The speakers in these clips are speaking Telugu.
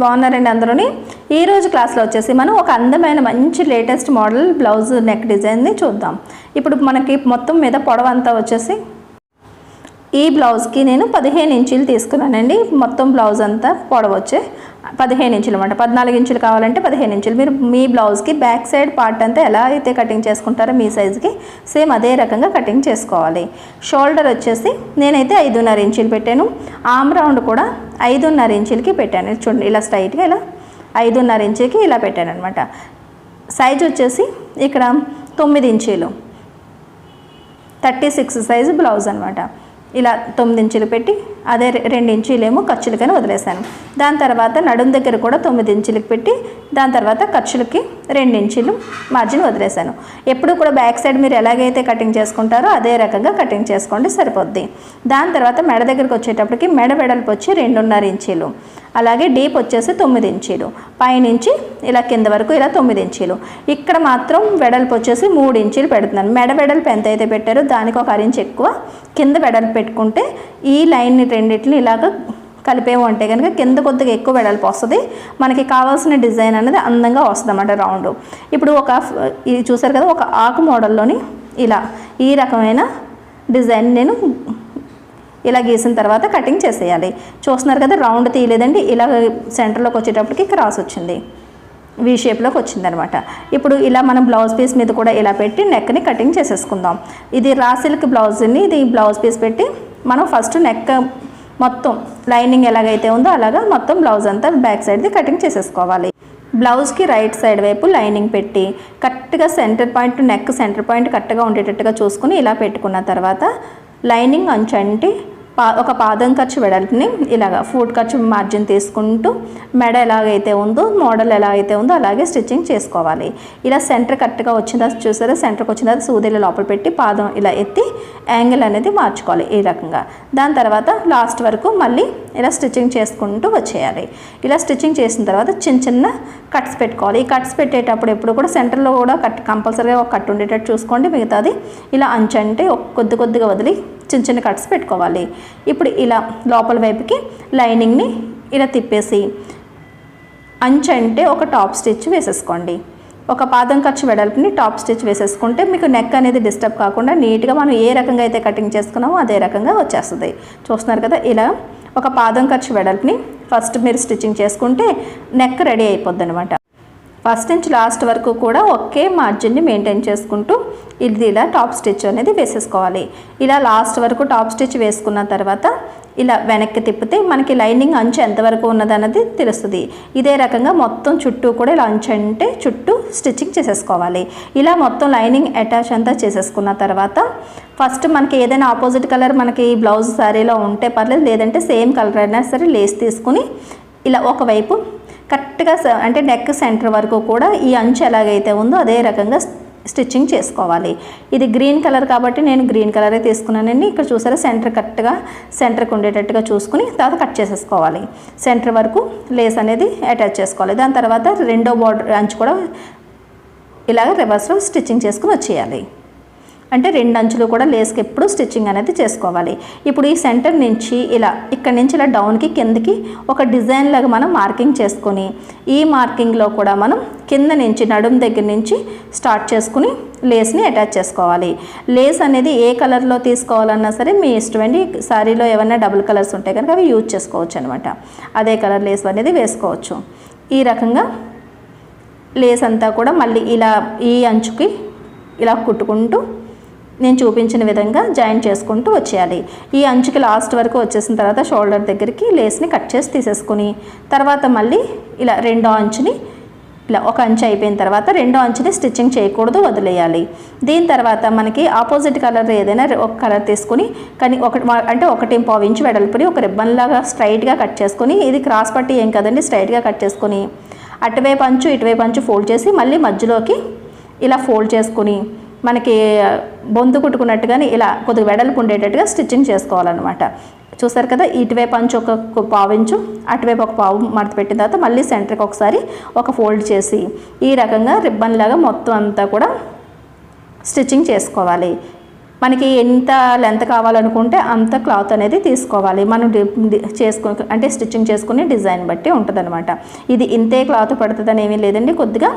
బాగున్నారండి అందరూని. ఈరోజు క్లాస్లో వచ్చేసి మనం ఒక అందమైన మంచి లేటెస్ట్ మోడల్ బ్లౌజ్ నెక్ డిజైన్ని చూద్దాం. ఇప్పుడు మనకి మొత్తం మీద పొడవంతా వచ్చేసి ఈ బ్లౌజ్కి నేను 15 ఇంచులు తీసుకున్నానండి. మొత్తం బ్లౌజ్ అంతా పొడవు వచ్చే 15 ఇంచులు అన్నమాట. 14 ఇంచులు కావాలంటే 15 ఇంచులు. మీరు మీ బ్లౌజ్కి బ్యాక్ సైడ్ పార్ట్ అంతా ఎలా అయితే కటింగ్ చేసుకుంటారో మీ సైజుకి సేమ్ అదే రకంగా కటింగ్ చేసుకోవాలి. షోల్డర్ వచ్చేసి నేనైతే 5.5 ఇంచులు పెట్టాను. ఆర్మ్ రౌండ్ కూడా 5.5 ఇంచులకి పెట్టాను. చూడండి, ఇలా స్ట్రైట్గా ఇలా 5.5 ఇంచులకి ఇలా పెట్టాను అనమాట. సైజ్ వచ్చేసి ఇక్కడ 9 ఇంచులు, 36 సైజు బ్లౌజ్ అనమాట. ఇలా 9 ఇంచులు పెట్టి అదే 2 ఇంచులేమో ఖర్చులకని వదిలేసాను. దాని తర్వాత నడుం దగ్గర కూడా 9 ఇంచులకి పెట్టి దాని తర్వాత ఖర్చులకి 2 ఇంచులు మార్జిన్ వదిలేసాను. ఎప్పుడు కూడా బ్యాక్ సైడ్ మీరు ఎలాగైతే కటింగ్ చేసుకుంటారో అదే రకంగా కటింగ్ చేసుకోండి, సరిపోద్ది. దాని తర్వాత మెడ దగ్గరికి వచ్చేటప్పటికి మెడ వెడల్పు వచ్చి 2.5 ఇంచులు, అలాగే డీప్ వచ్చేసి 9 ఇంచులు, పైనుంచి ఇలా కింద వరకు ఇలా 9 ఇంచులు. ఇక్కడ మాత్రం వెడల్పు వచ్చేసి 3 ఇంచులు పెడుతున్నాను. మెడ వెడల్పు ఎంత అయితే పెట్టారో దానికి ఒక 1 ఇంచ్ ఎక్కువ కింద వెడల్పు పెట్టుకుంటే ఈ లైన్ని రెండింటిని ఇలాగ కలిపేమో అంటే కనుక కింద కొద్దిగా ఎక్కువ వెడల్పు వస్తుంది. మనకి కావాల్సిన డిజైన్ అనేది అందంగా వస్తుంది అన్నమాట రౌండ్. ఇప్పుడు ఇది చూసారు కదా, ఒక ఆకు మోడల్లోని ఇలా ఈ రకమైన డిజైన్ నేను ఇలా గీసిన తర్వాత కటింగ్ చేసేయాలి. చూస్తున్నారు కదా, రౌండ్ తీయలేదండి. ఇలా సెంటర్లోకి వచ్చేటప్పటికి క్రాస్ వచ్చింది, వీ షేప్లోకి వచ్చిందనమాట. ఇప్పుడు ఇలా మనం బ్లౌజ్ పీస్ మీద కూడా ఇలా పెట్టి నెక్ని కటింగ్ చేసేసుకుందాం. ఇది రా సిల్క్ బ్లౌజ్ని ఇది బ్లౌజ్ పీస్ పెట్టి మనం ఫస్ట్ నెక్ మొత్తం లైనింగ్ ఎలాగైతే ఉందో అలాగా మొత్తం బ్లౌజ్ అంతా బ్యాక్ సైడ్ది కటింగ్ చేసేసుకోవాలి. బ్లౌజ్కి రైట్ సైడ్ వైపు లైనింగ్ పెట్టి కరెక్ట్గా centre point neck centre point కరెక్ట్గా ఉండేటట్టుగా చూసుకుని ఇలా పెట్టుకున్న తర్వాత లైనింగ్ అంచంటి ఒక పాదం ఖర్చు వెడల్పుని ఇలాగా ఫుట్ ఖర్చు మార్జిన్ తీసుకుంటూ మెడ ఎలాగైతే ఉందో మోడల్ ఎలా అయితే ఉందో అలాగే స్టిచ్చింగ్ చేసుకోవాలి. ఇలా సెంటర్ కరెక్ట్గా వచ్చిన చూసారా, సెంటర్కి వచ్చిన తర్వాత సూదిలో లోపల పెట్టి పాదం ఇలా ఎత్తి యాంగిల్ అనేది మార్చుకోవాలి ఈ రకంగా. దాని తర్వాత లాస్ట్ వరకు మళ్ళీ ఇలా స్టిచ్చింగ్ చేసుకుంటూ వచ్చేయాలి. ఇలా స్టిచ్చింగ్ చేసిన తర్వాత చిన్న చిన్న కట్స్ పెట్టుకోవాలి. ఈ కట్స్ పెట్టేటప్పుడు ఎప్పుడు కూడా సెంటర్లో కూడా కంపల్సరీగా ఒక కట్ ఉండేటట్టు చూసుకోండి. మిగతాది ఇలా అంచంటే కొద్దిగా వదిలి చిన్న చిన్న కట్స్ పెట్టుకోవాలి. ఇప్పుడు ఇలా లోపల వైపుకి లైనింగ్ని ఇలా తిప్పేసి అంచంటే ఒక టాప్ స్టిచ్ వేసేసుకోండి. ఒక పాదం ఖర్చు వెడల్పుని టాప్ స్టిచ్ వేసేసుకుంటే మీకు నెక్ అనేది డిస్టర్బ్ కాకుండా నీట్గా మనం ఏ రకంగా అయితే కటింగ్ చేసుకున్నామో అదే రకంగా వచ్చేస్తుంది. చూస్తున్నారు కదా, ఇలా ఒక పాదం ఖర్చు వెడల్పుని ఫస్ట్ మీరు స్టిచ్చింగ్ చేసుకుంటే నెక్ రెడీ అయిపోద్ది అనమాట. ఫస్ట్ నుంచి లాస్ట్ వరకు కూడా ఒకే మార్జిన్ని మెయింటైన్ చేసుకుంటూ ఇది ఇలా టాప్ స్టిచ్ అనేది వేసేసుకోవాలి. ఇలా లాస్ట్ వరకు టాప్ స్టిచ్ వేసుకున్న తర్వాత ఇలా వెనక్కి తిప్పితే మనకి లైనింగ్ అంచు ఎంతవరకు ఉన్నదన్నది తెలుస్తుంది. ఇదే రకంగా మొత్తం చుట్టూ కూడా ఇలా అంచు అంటే చుట్టూ స్టిచ్చింగ్ చేసేసుకోవాలి. ఇలా మొత్తం లైనింగ్ అటాచ్ అంతా చేసేసుకున్న తర్వాత ఫస్ట్ మనకి ఏదైనా ఆపోజిట్ కలర్ మనకి బ్లౌజ్ శారీలో ఉంటే పర్లేదు, లేదంటే సేమ్ కలర్ అయినా సరే లేస్ తీసుకుని ఇలా ఒకవైపు కరెక్ట్గా అంటే నెక్ సెంటర్ వరకు కూడా ఈ అంచు ఎలాగైతే ఉందో అదే రకంగా స్టిచ్చింగ్ చేసుకోవాలి. ఇది గ్రీన్ కలర్ కాబట్టి నేను గ్రీన్ కలరే తీసుకున్నానండి. ఇక్కడ చూసారా, సెంటర్ కరెక్ట్గా సెంటర్కి ఉండేటట్టుగా చూసుకుని తర్వాత కట్ చేసేసుకోవాలి. సెంటర్ వరకు లేస్ అనేది అటాచ్ చేసుకోవాలి. దాని తర్వాత రెండో బార్డర్ అంచు కూడా ఇలాగ రివర్స్లో స్టిచ్చింగ్ చేసుకుని వచ్చేయాలి. అంటే 2 అంచులు కూడా లేస్కి ఎప్పుడు స్టిచ్చింగ్ అనేది చేసుకోవాలి. ఇప్పుడు ఈ సెంటర్ నుంచి ఇలా ఇక్కడ నుంచి ఇలా డౌన్కి కిందకి ఒక డిజైన్ లాగా మనం మార్కింగ్ చేసుకొని ఈ మార్కింగ్లో కూడా మనం కింద నుంచి నడుం దగ్గర నుంచి స్టార్ట్ చేసుకుని లేస్ని అటాచ్ చేసుకోవాలి. లేస్ అనేది ఏ కలర్లో తీసుకోవాలన్నా సరే మీ ఇష్టమండి. శారీలో ఏమైనా డబుల్ కలర్స్ ఉంటే కనుక అవి యూజ్ చేసుకోవచ్చు అనమాట. అదే కలర్ లేస్ అనేది వేసుకోవచ్చు. ఈ రకంగా లేస్ అంతా కూడా మళ్ళీ ఇలా ఈ అంచుకి ఇలా కుట్టుకుంటూ నేను చూపించిన విధంగా జాయిన్ చేసుకుంటూ వచ్చేయాలి. ఈ అంచుకి లాస్ట్ వరకు వచ్చేసిన తర్వాత షోల్డర్ దగ్గరికి లేస్ని కట్ చేసి తీసేసుకుని తర్వాత మళ్ళీ ఇలా రెండో అంచుని ఇలా ఒక అంచు అయిపోయిన తర్వాత రెండో అంచుని స్టిచ్చింగ్ చేయకూడదు, వదిలేయాలి. దీని తర్వాత మనకి ఆపోజిట్ కలర్ ఏదైనా ఒక కలర్ తీసుకుని కానీ 1.5 ఇంచు వెడల్పుని ఒక రిబ్బన్ లాగా స్ట్రైట్గా కట్ చేసుకొని, ఇది క్రాస్ పట్టి ఏం కదండి, స్ట్రైట్గా కట్ చేసుకొని అటువైపు అంచు ఇటువైపు అంచు ఫోల్డ్ చేసి మళ్ళీ మధ్యలోకి ఇలా ఫోల్డ్ చేసుకుని మనకి బొందు కుట్టుకున్నట్టుగానే ఇలా కొద్దిగా వెడల్పు ఉండేటట్టుగా స్టిచ్చింగ్ చేసుకోవాలన్నమాట. చూసారు కదా, ఇటువైపు అంచు ఒక 1/4 ఇంచు అటువైపు ఒక 1/4 మడత పెట్టిన తర్వాత మళ్ళీ సెంటర్కి ఒకసారి ఒక ఫోల్డ్ చేసి ఈ రకంగా రిబ్బన్ లాగా మొత్తం అంతా కూడా స్టిచ్చింగ్ చేసుకోవాలి. మనకి ఎంత లెంత్ కావాలనుకుంటే అంత క్లాత్ అనేది తీసుకోవాలి. మనం అంటే స్టిచ్చింగ్ చేసుకునే డిజైన్ బట్టి ఉంటుందన్నమాట. ఇది ఇంతే క్లాత్ పడుతుందని ఏమీ లేదండి. కొద్దిగా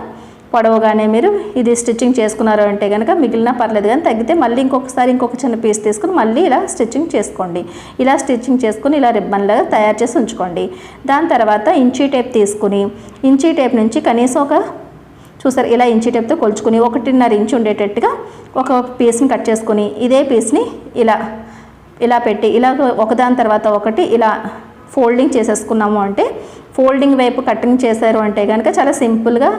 పొడవుగానే మీరు ఇది స్టిచ్చింగ్ చేసుకున్నారు అంటే కనుక మిగిలిన పర్లేదు, కానీ తగ్గితే మళ్ళీ ఇంకొక చిన్న పీస్ తీసుకుని మళ్ళీ ఇలా స్టిచ్చింగ్ చేసుకోండి. ఇలా స్టిచ్చింగ్ చేసుకుని ఇలా రిబ్బన్లాగా తయారు చేసి ఉంచుకోండి. దాని తర్వాత ఇంచీ టేప్ తీసుకుని ఇంచీ టేప్ నుంచి కనీసం చూసారు ఇలా ఇంచీ టేప్తో కొలుచుకుని 1.5 ఇంచు ఉండేటట్టుగా ఒక పీస్ని కట్ చేసుకుని ఇదే పీస్ని ఇలా పెట్టి ఇలా ఒకదాని తర్వాత ఒకటి ఇలా ఫోల్డింగ్ చేసేసుకున్నాము అంటే ఫోల్డింగ్ వైపు కటింగ్ చేశారు అంటే కనుక చాలా సింపుల్గా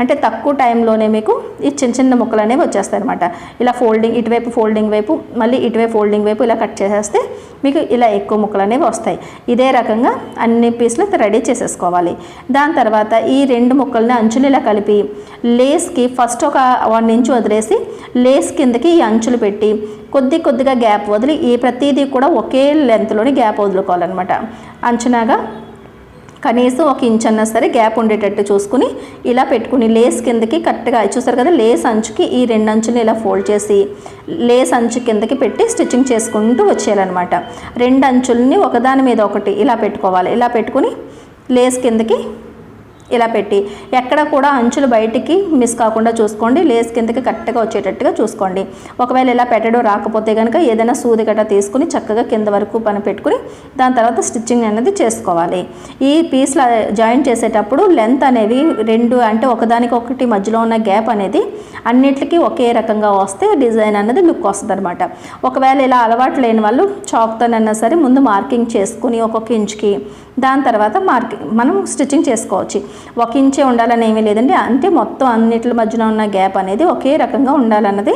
అంటే తక్కువ టైంలోనే మీకు ఈ చిన్న ముక్కలు అనేవి వచ్చేస్తాయి అనమాట. ఇలా ఫోల్డింగ్ ఇటువైపు ఫోల్డింగ్ వైపు మళ్ళీ ఇటువైపు ఫోల్డింగ్ వైపు ఇలా కట్ చేసేస్తే మీకు ఇలా ఎక్కువ ముక్కలు అనేవి వస్తాయి. ఇదే రకంగా అన్ని పీసులు రెడీ చేసేసుకోవాలి. దాని తర్వాత ఈ 2 ముక్కల్ని అంచులు ఇలా కలిపి లేస్కి ఫస్ట్ ఒక 1 ఇంచు వదిలేసి లేస్ కిందకి ఈ అంచులు పెట్టి కొద్దిగా గ్యాప్ వదిలి ఈ ప్రతిదీ కూడా ఒకే లెంత్లోని గ్యాప్ వదులుకోవాలన్నమాట. అంచునాగా కనీసం 1 ఇంచ్ అన్నా సరే గ్యాప్ ఉండేటట్టు చూసుకుని ఇలా పెట్టుకుని లేస్ కిందకి కరెక్ట్గా చూసారు కదా, లేస్ అంచుకి ఈ 2 అంచులు ఇలా ఫోల్డ్ చేసి లేస్ అంచు కిందకి పెట్టి స్టిచ్చింగ్ చేసుకుంటూ వచ్చేయాలన్నమాట. 2 అంచుల్ని ఒకదాని మీద ఒకటి ఇలా పెట్టుకోవాలి. ఇలా పెట్టుకుని లేస్ కిందకి ఇలా పెట్టి ఎక్కడ కూడా అంచులు బయటికి మిస్ కాకుండా చూసుకోండి. లేస్ కిందకి కరెక్ట్గా వచ్చేటట్టుగా చూసుకోండి. ఒకవేళ ఇలా పెట్టడం రాకపోతే కనుక ఏదైనా సూది గట్ట తీసుకుని చక్కగా కింద వరకు పని పెట్టుకుని దాని తర్వాత స్టిచ్చింగ్ అనేది చేసుకోవాలి. ఈ పీస్లో జాయిన్ చేసేటప్పుడు లెంత్ అనేవి 2 అంటే ఒకదానికొకటి మధ్యలో ఉన్న గ్యాప్ అనేది అన్నిటికీ ఒకే రకంగా వస్తే డిజైన్ అనేది లుక్ వస్తుంది అనమాట. ఒకవేళ ఇలా అలవాటు లేని వాళ్ళు చాక్తోనైనా సరే ముందు మార్కింగ్ చేసుకుని 1 ఇంచుకి దాని తర్వాత మనం స్టిచ్చింగ్ చేసుకోవచ్చు. 1 ఇంచే ఉండాలని ఏమీ లేదండి. అంటే మొత్తం అన్నిటి మధ్యన ఉన్న గ్యాప్ అనేది ఒకే రకంగా ఉండాలన్నది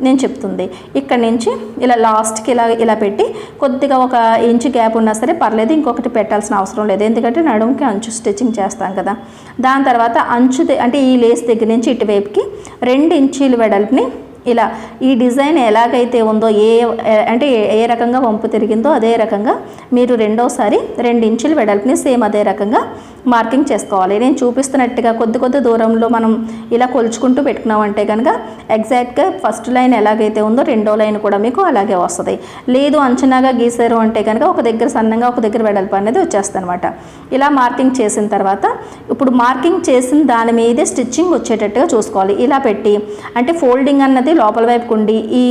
నేను చెప్తుంది. ఇక్కడ నుంచి ఇలా లాస్ట్కి ఇలా పెట్టి కొద్దిగా 1 ఇంచు గ్యాప్ ఉన్నా సరే పర్లేదు, ఇంకొకటి పెట్టాల్సిన అవసరం లేదు. ఎందుకంటే నడుముకి అంచు స్టిచ్చింగ్ చేస్తాం కదా. దాని తర్వాత అంచు అంటే ఈ లేస్ దగ్గర నుంచి ఇటువైపుకి 2 ఇంచీలు వెడల్పుని ఇలా ఈ డిజైన్ ఎలాగైతే ఉందో అంటే ఏ రకంగా వంపు తిరిగిందో అదే రకంగా మీరు రెండోసారి 2 ఇంచులు వెడల్పుని సేమ్ అదే రకంగా మార్కింగ్ చేసుకోవాలి. నేను చూపిస్తున్నట్టుగా కొద్ది దూరంలో మనం ఇలా కొలుచుకుంటూ పెట్టుకున్నామంటే కనుక ఎగ్జాక్ట్గా ఫస్ట్ లైన్ ఎలాగైతే ఉందో రెండో లైన్ కూడా మీకు అలాగే వస్తుంది. లేదు అంచనాగా గీసారు అంటే కనుక ఒక దగ్గర సన్నంగా ఒక దగ్గర వెడల్పు అనేది వచ్చేస్తుంది అనమాట. ఇలా మార్కింగ్ చేసిన తర్వాత ఇప్పుడు మార్కింగ్ చేసిన దాని మీదే స్టిచ్చింగ్ వచ్చేటట్టుగా చూసుకోవాలి. ఇలా పెట్టి అంటే ఫోల్డింగ్ అన్నది లోపల వైపుకు ఉండి ఈ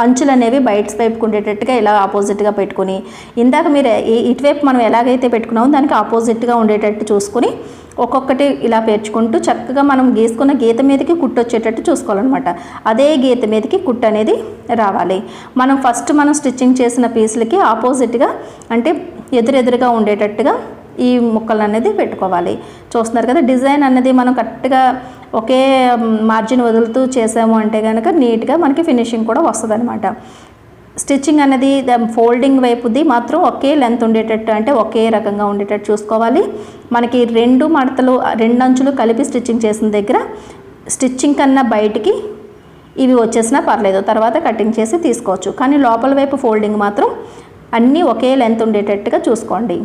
అంచులు అనేవి బయట వైపుకు ఉండేటట్టుగా ఇలా ఆపోజిట్గా పెట్టుకుని ఇందాక మీరు ఇటువైపు మనం ఎలాగైతే పెట్టుకున్నామో దానికి ఆపోజిట్గా ఉండేటట్టు చూసుకుని ఒక్కొక్కటి ఇలా పేర్చుకుంటూ చక్కగా మనం గీసుకున్న గీత మీదకి కుట్టు వచ్చేటట్టు చూసుకోవాలన్నమాట. అదే గీత మీదకి కుట్టు అనేది రావాలి. మనం స్టిచ్చింగ్ చేసిన పీసులకి ఆపోజిట్గా అంటే ఎదురెదురుగా ఉండేటట్టుగా ఈ ముక్కలు అనేది పెట్టుకోవాలి. చూస్తున్నారు కదా, డిజైన్ అనేది మనం కరెక్ట్గా ఒకే మార్జిన్ వదులుతూ చేసాము అంటే కనుక నీట్గా మనకి ఫినిషింగ్ కూడా వస్తుంది అనమాట. స్టిచ్చింగ్ అనేది ఫోల్డింగ్ వైపుది మాత్రం ఒకే లెంత్ ఉండేటట్టు అంటే ఒకే రకంగా ఉండేటట్టు చూసుకోవాలి. మనకి 2 మడతలు 2 అంచులు కలిపి స్టిచ్చింగ్ చేసిన దగ్గర స్టిచ్చింగ్ కన్నా బయటికి ఇవి వచ్చేసినా పర్లేదు, తర్వాత కటింగ్ చేసి తీసుకోవచ్చు. కానీ లోపల వైపు ఫోల్డింగ్ మాత్రం అన్నీ ఒకే లెంత్ ఉండేటట్టుగా చూసుకోండి.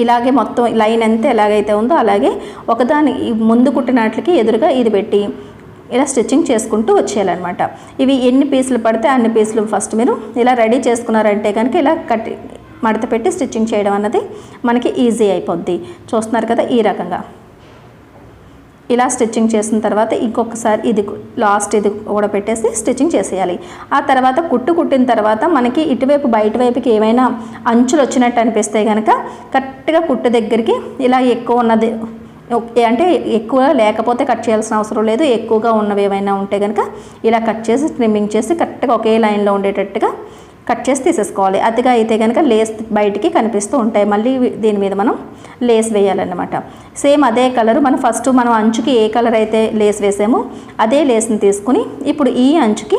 ఇలాగే మొత్తం లైన్ ఎంత ఎలాగైతే ఉందో అలాగే ఒకదాని ముందు కుట్టినట్లకి ఎదురుగా ఇది పెట్టి ఇలా స్టిచ్చింగ్ చేసుకుంటూ వచ్చేయాలన్నమాట. ఇవి ఎన్ని పీసులు పడితే అన్ని పీసులు ఫస్ట్ మీరు ఇలా రెడీ చేసుకున్నారంటే కనుక ఇలా మడత పెట్టి స్టిచ్చింగ్ చేయడం అన్నది మనకి ఈజీ అయిపోద్ది. చూస్తున్నారు కదా, ఈ రకంగా ఇలా స్టిచ్చింగ్ చేసిన తర్వాత ఇంకొకసారి ఇది లాస్ట్ ఇది కూడా పెట్టేసి స్టిచ్చింగ్ చేసేయాలి. ఆ తర్వాత కుట్టిన తర్వాత మనకి ఇటువైపు బయట వైపుకి ఏమైనా అంచులు వచ్చినట్టు అనిపిస్తే కనుక కరెక్ట్గా కుట్టు దగ్గరికి ఇలా ఎక్కువ ఉన్నది అంటే ఎక్కువ లేకపోతే కట్ చేయాల్సిన అవసరం లేదు. ఎక్కువగా ఉన్నవి ఏమైనా ఉంటే కనుక ఇలా కట్ చేసి ట్రిమ్మింగ్ చేసి కరెక్ట్గా ఒకే లైన్లో ఉండేటట్టుగా కట్ చేసి తీసేసుకోవాలి. అతిగా అయితే కనుక లేస్ బయటికి కనిపిస్తూ ఉంటాయి. మళ్ళీ దీని మీద మనం లేస్ వేయాలన్నమాట. సేమ్ అదే కలరు మనం అంచుకి ఏ కలర్ అయితే లేస్ వేసామో అదే లేస్ని తీసుకుని ఇప్పుడు ఈ అంచుకి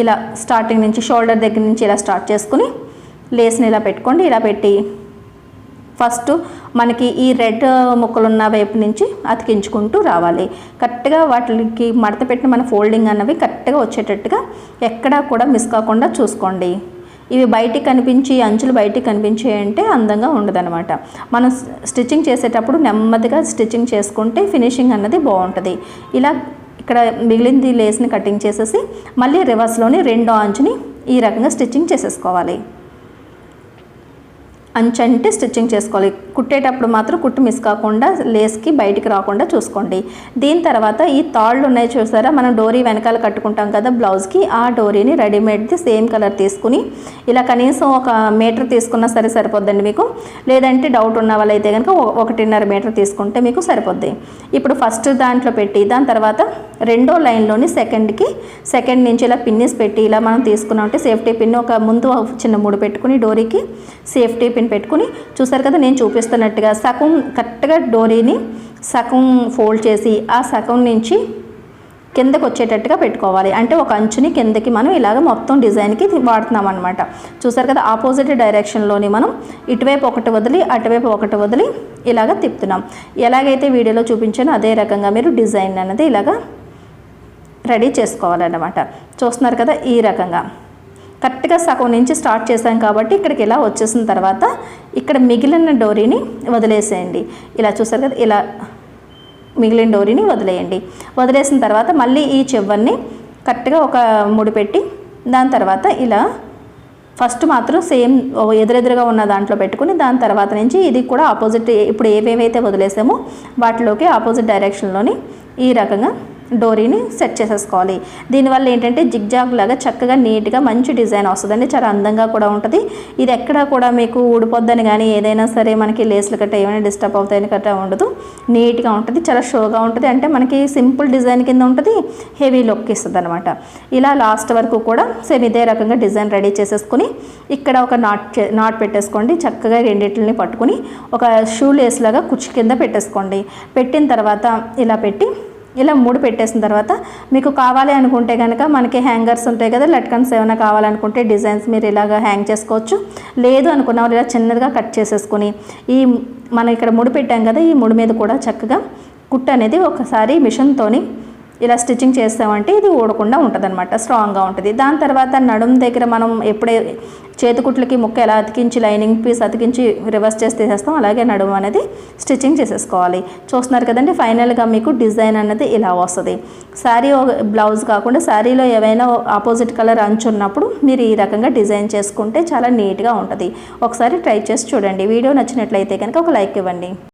ఇలా స్టార్టింగ్ నుంచి షోల్డర్ దగ్గర నుంచి ఇలా స్టార్ట్ చేసుకుని లేస్ని ఇలా పెట్టుకోండి. ఇలా పెట్టి ఫస్ట్ మనకి ఈ రెడ్ ముక్కలున్న వైపు నుంచి అతికించుకుంటూ రావాలి. కరెక్ట్గా వాటికి మడత పెట్టిన మన ఫోల్డింగ్ అన్నవి కరెక్ట్గా వచ్చేటట్టుగా ఎక్కడా కూడా మిస్ కాకుండా చూసుకోండి. ఇవి బయటికి కనిపించి అంచులు బయటికి కనిపించాయంటే అందంగా ఉండదన్నమాట. మనం స్టిచ్చింగ్ చేసేటప్పుడు నెమ్మదిగా స్టిచ్చింగ్ చేసుకుంటే ఫినిషింగ్ అన్నది బాగుంటుంది. ఇలా ఇక్కడ మిగిలింది లేస్ని కటింగ్ చేసేసి మళ్ళీ రివర్స్లోని రెండో అంచుని ఈ రకంగా స్టిచ్చింగ్ చేసేసుకోవాలి. అంచు అంటే స్టిచ్చింగ్ చేసుకోవాలి. కుట్టేటప్పుడు మాత్రం కుట్టు మిస్ కాకుండా లేస్కి బయటికి రాకుండా చూసుకోండి. దీని తర్వాత ఈ తాళ్ళు ఉన్నాయి చూసారా, మనం డోరీ వెనకాల కట్టుకుంటాం కదా బ్లౌజ్కి, ఆ డోరీని రెడీమేడ్ది సేమ్ కలర్ తీసుకుని ఇలా కనీసం 1 మీటర్ తీసుకున్నా సరే సరిపోద్దండి మీకు. లేదంటే డౌట్ ఉన్న వాళ్ళైతే కనుక 1.5 మీటర్ తీసుకుంటే మీకు సరిపోద్ది. ఇప్పుడు ఫస్ట్ దాంట్లో పెట్టి దాని తర్వాత రెండో లైన్లోని సెకండ్ నుంచి ఇలా పిన్నిస్ పెట్టి ఇలా మనం తీసుకున్నామంటే సేఫ్టీ పిన్ ఒక ముందు చిన్న 3 పెట్టుకుని డోరీకి సేఫ్టీ పిన్ పెట్టుకుని చూసారు కదా నేను చూపిస్తున్నట్టుగా సగం కరెక్ట్గా డోరీని సగం ఫోల్డ్ చేసి ఆ సగం నుంచి కిందకు వచ్చేటట్టుగా పెట్టుకోవాలి. అంటే ఒక అంచుని కిందకి మనం ఇలాగ మొత్తం డిజైన్కి వాడుతున్నాం అనమాట. చూసారు కదా ఆపోజిట్ డైరెక్షన్లోని మనం ఇటువైపు ఒకటి వదిలి అటువైపు ఒకటి వదిలి ఇలాగ తిప్పుతున్నాం. ఎలాగైతే వీడియోలో చూపించానో అదే రకంగా మీరు డిజైన్ అనేది ఇలాగ రెడీ చేసుకోవాలన్నమాట. చూస్తున్నారు కదా ఈ రకంగా కరెక్ట్గా సగం నుంచి స్టార్ట్ చేసాం కాబట్టి ఇక్కడికి ఇలా వచ్చేసిన తర్వాత ఇక్కడ మిగిలిన డోరీని వదిలేసేయండి. ఇలా చూసారు కదా ఇలా మిగిలిన డోరీని వదిలేయండి. వదిలేసిన తర్వాత మళ్ళీ ఈ చివరిని కరెక్ట్గా ఒక 3 పెట్టి దాని తర్వాత ఇలా ఫస్ట్ మాత్రం సేమ్ ఎదురెదురుగా ఉన్న దాంట్లో పెట్టుకుని దాని తర్వాత నుంచి ఇది కూడా ఆపోజిట్ ఇప్పుడు ఏవేవైతే వదిలేసామో వాటిలోకి ఆపోజిట్ డైరెక్షన్లోని ఈ రకంగా డోరీని సెట్ చేసేసుకోవాలి. దీనివల్ల ఏంటంటే జిగ్జాగ్ లాగా చక్కగా నీట్గా మంచి డిజైన్ వస్తుందండి. చాలా అందంగా కూడా ఉంటుంది. ఇది ఎక్కడా కూడా మీకు ఊడిపోద్దని కానీ ఏదైనా సరే మనకి లేస్లు కట్ట ఏమైనా డిస్టర్బ్ అవుతాయని కట్ట ఉండదు. నీట్గా ఉంటుంది, చాలా షోగా ఉంటుంది. అంటే మనకి సింపుల్ డిజైన్ కింద ఉంటుంది, హెవీ లుక్ ఇస్తుంది అనమాట. ఇలా లాస్ట్ వరకు కూడా సేమ్ ఇదే రకంగా డిజైన్ రెడీ చేసేసుకుని ఇక్కడ ఒక నాట్ పెట్టేసుకోండి. చక్కగా రెండింటిని పట్టుకుని ఒక షూ లేస్ లాగా కుచ్చు కింద పెట్టేసుకోండి. పెట్టిన తర్వాత ఇలా పెట్టి ఇలా 3 పెట్టేసిన తర్వాత మీకు కావాలి అనుకుంటే కనుక మనకి హ్యాంగర్స్ ఉంటాయి కదా, లట్కన్స్ ఏమైనా కావాలనుకుంటే డిజైన్స్ మీరు ఇలాగ హ్యాంగ్ చేసుకోవచ్చు. లేదు అనుకున్న వాళ్ళు ఇలా చిన్నదిగా కట్ చేసేసుకుని ఈ మనం ఇక్కడ 3 పెట్టాం కదా ఈ 3 మీద కూడా చక్కగా కుట్టు అనేది ఒకసారి మిషన్తోని ఇలా స్టిచ్చింగ్ చేస్తామంటే ఇది ఊడకుండా ఉంటుందన్నమాట, స్ట్రాంగ్గా ఉంటుంది. దాని తర్వాత నడుం దగ్గర మనం ఎప్పుడే చేతికుట్లకి ముక్క ఎలా అతికించి లైనింగ్ పీస్ అతికించి రివర్స్ చేసి తీసేస్తాం అలాగే నడుము అనేది స్టిచ్చింగ్ చేసేసుకోవాలి. చూస్తున్నారు కదండి ఫైనల్గా మీకు డిజైన్ అనేది ఇలా వస్తుంది. శారీ బ్లౌజ్ కాకుండా శారీలో ఏవైనా ఆపోజిట్ కలర్ అంచు ఉన్నప్పుడు మీరు ఈ రకంగా డిజైన్ చేసుకుంటే చాలా నీట్గా ఉంటుంది. ఒకసారి ట్రై చేసి చూడండి. వీడియో నచ్చినట్లయితే కనుక ఒక లైక్ ఇవ్వండి.